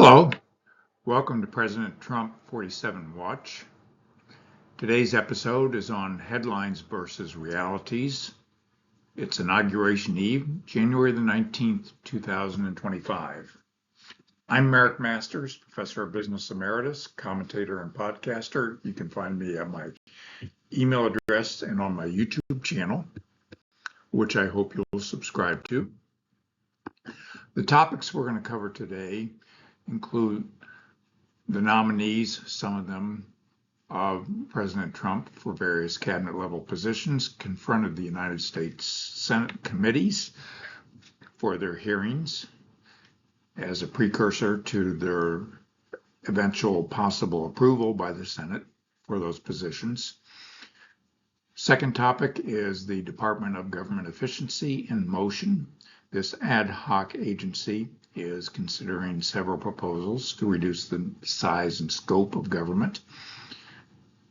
Hello, welcome to President Trump 47 Watch. Today's episode is on headlines versus realities. It's Inauguration Eve, January the 19th, 2025. I'm Merrick Masters, Professor of Business Emeritus, commentator and podcaster. You can find me at my email address and on my YouTube channel, which I hope you'll subscribe to. The topics we're going to cover today include the nominees, some of them of President Trump for various cabinet level positions, confronted the United States Senate committees for their hearings as a precursor to their eventual possible approval by the Senate for those positions. Second topic is the Department of Government Efficiency in motion. This ad hoc agency is considering several proposals to reduce the size and scope of government.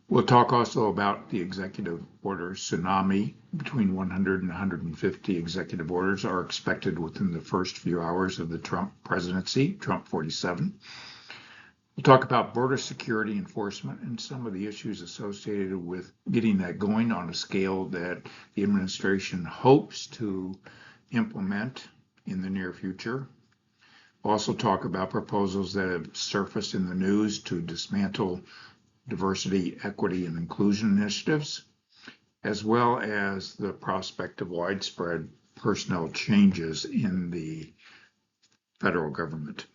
We'll talk also about the executive order tsunami. Between 100 and 150 executive orders are expected within the first few hours of the Trump presidency, Trump 47. We'll talk about border security enforcement and some of the issues associated with getting that going on a scale that the administration hopes to implement in the near future. We'll also talk about proposals that have surfaced in the news to dismantle diversity, equity, and inclusion initiatives, as well as the prospect of widespread personnel changes in the federal government.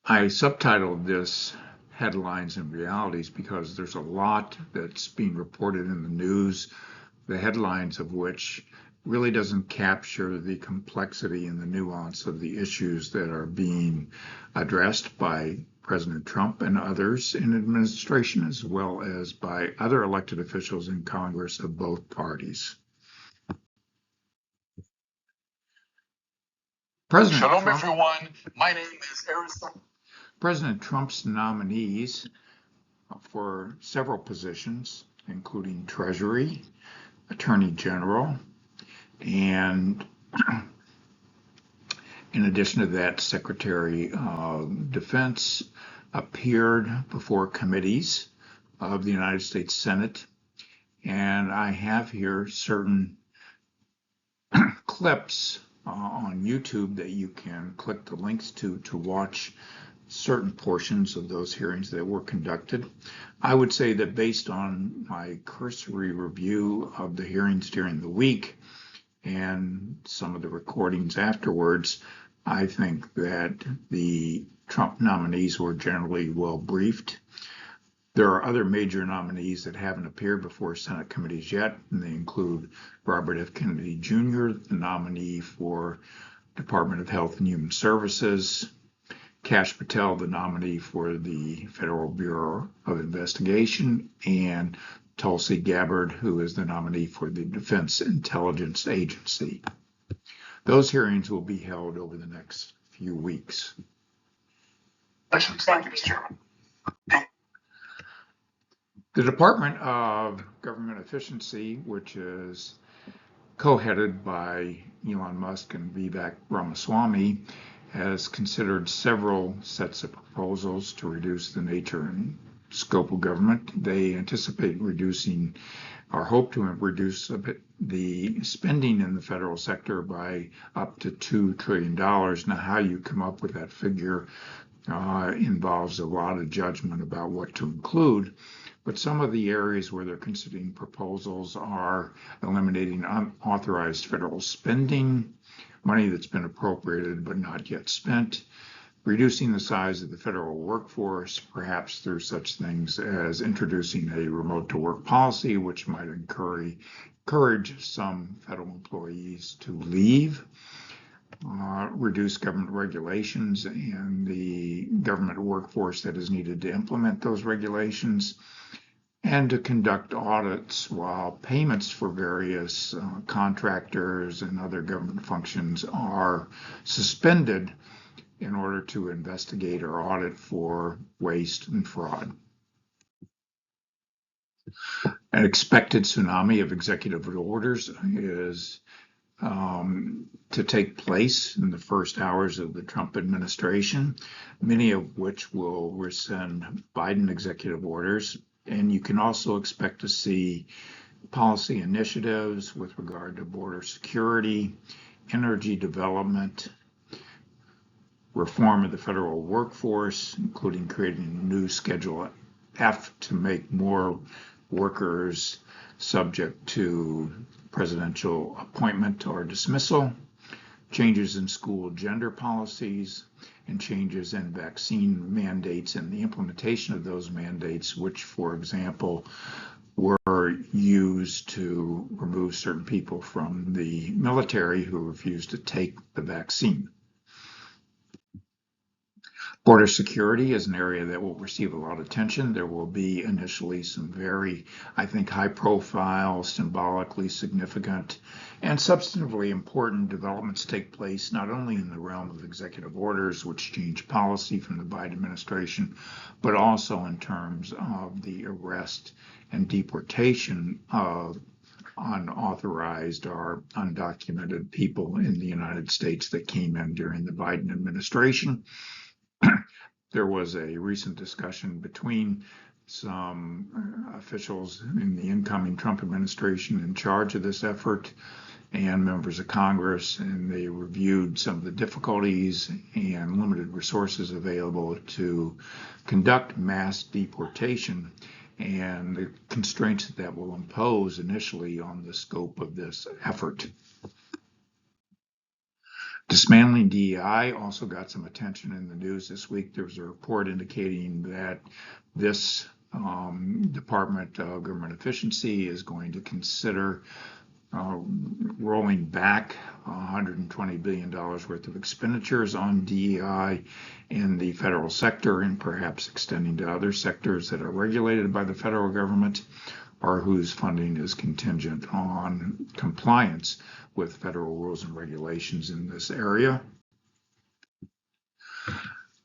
I subtitled this Headlines and Realities because there's a lot that's being reported in the news, the headlines of which really doesn't capture the complexity and the nuance of the issues that are being addressed by President Trump and others in administration, as well as by other elected officials in Congress of both parties. Shalom, everyone. My name is Arizona. President Trump's nominees for several positions, including Treasury, Attorney General, and in addition to that, Secretary of Defense, appeared before committees of the United States Senate. And I have here certain clips on YouTube that you can click the links to watch certain portions of those hearings that were conducted. I would say that based on my cursory review of the hearings during the week and some of the recordings afterwards, I think that the Trump nominees were generally well briefed. There are other major nominees that haven't appeared before Senate committees yet, and they include Robert F. Kennedy Jr., the nominee for Department of Health and Human Services, Kash Patel, the nominee for the Federal Bureau of Investigation, and Tulsi Gabbard, who is the nominee for the Defense Intelligence Agency. Those hearings will be held over the next few weeks. Thank you, Mr. Chairman. The Department of Government Efficiency, which is co-headed by Elon Musk and Vivek Ramaswamy, has considered several sets of proposals to reduce the nature and scope of government. They anticipate reducing or hope to reduce the spending in the federal sector by up to $2 trillion. Now, how you come up with that figure involves a lot of judgment about what to include. But some of the areas where they're considering proposals are eliminating unauthorized federal spending, money that's been appropriated but not yet spent, reducing the size of the federal workforce, perhaps through such things as introducing a remote-to-work policy, which might encourage some federal employees to leave, reduce government regulations and the government workforce that is needed to implement those regulations, and to conduct audits while payments for various contractors and other government functions are suspended in order to investigate or audit for waste and fraud. An expected tsunami of executive orders is to take place in the first hours of the Trump administration, many of which will rescind Biden executive orders. And you can also expect to see policy initiatives with regard to border security, energy development, reform of the federal workforce, including creating a new Schedule F to make more workers subject to presidential appointment or dismissal, changes in school gender policies, and changes in vaccine mandates and the implementation of those mandates, which, for example, were used to remove certain people from the military who refused to take the vaccine. Border security is an area that will receive a lot of attention. There will be initially some very, I think, high profile, symbolically significant, and substantively important developments take place, not only in the realm of executive orders, which change policy from the Biden administration, but also in terms of the arrest and deportation of unauthorized or undocumented people in the United States that came in during the Biden administration. There was a recent discussion between some officials in the incoming Trump administration in charge of this effort and members of Congress, and they reviewed some of the difficulties and limited resources available to conduct mass deportation and the constraints that will impose initially on the scope of this effort. Dismantling DEI also got some attention in the news this week. There was a report indicating that this Department of Government Efficiency is going to consider rolling back $120 billion worth of expenditures on DEI in the federal sector and perhaps extending to other sectors that are regulated by the federal government or whose funding is contingent on compliance with federal rules and regulations in this area.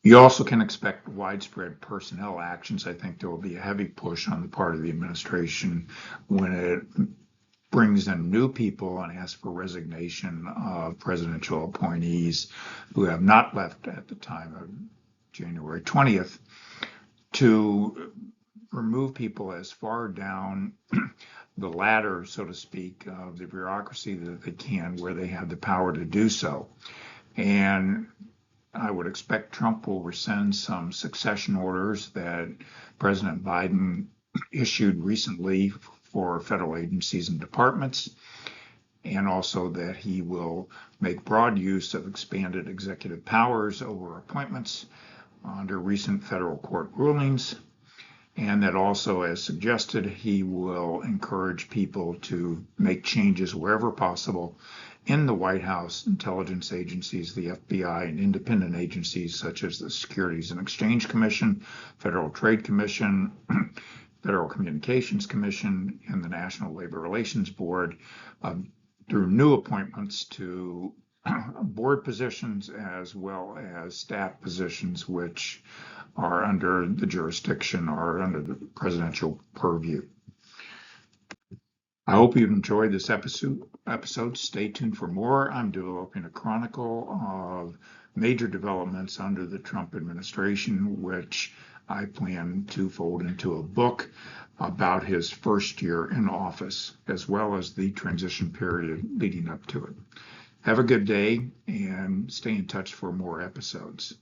You also can expect widespread personnel actions. I think there will be a heavy push on the part of the administration when it brings in new people and asks for resignation of presidential appointees who have not left at the time of January 20th to remove people as far down the ladder, so to speak, of the bureaucracy that they can, where they have the power to do so. And I would expect Trump will rescind some succession orders that President Biden issued recently for federal agencies and departments, and also that he will make broad use of expanded executive powers over appointments under recent federal court rulings, and that also, as suggested, he will encourage people to make changes wherever possible in the White House, intelligence agencies, the FBI, and independent agencies such as the Securities and Exchange Commission, Federal Trade Commission, Federal Communications Commission, and the National Labor Relations Board, through new appointments to board positions as well as staff positions which are under the jurisdiction or under the presidential purview. I hope you've enjoyed this episode. Stay tuned for more. I'm developing a chronicle of major developments under the Trump administration, which I plan to fold into a book about his first year in office, as well as the transition period leading up to it. Have a good day and stay in touch for more episodes.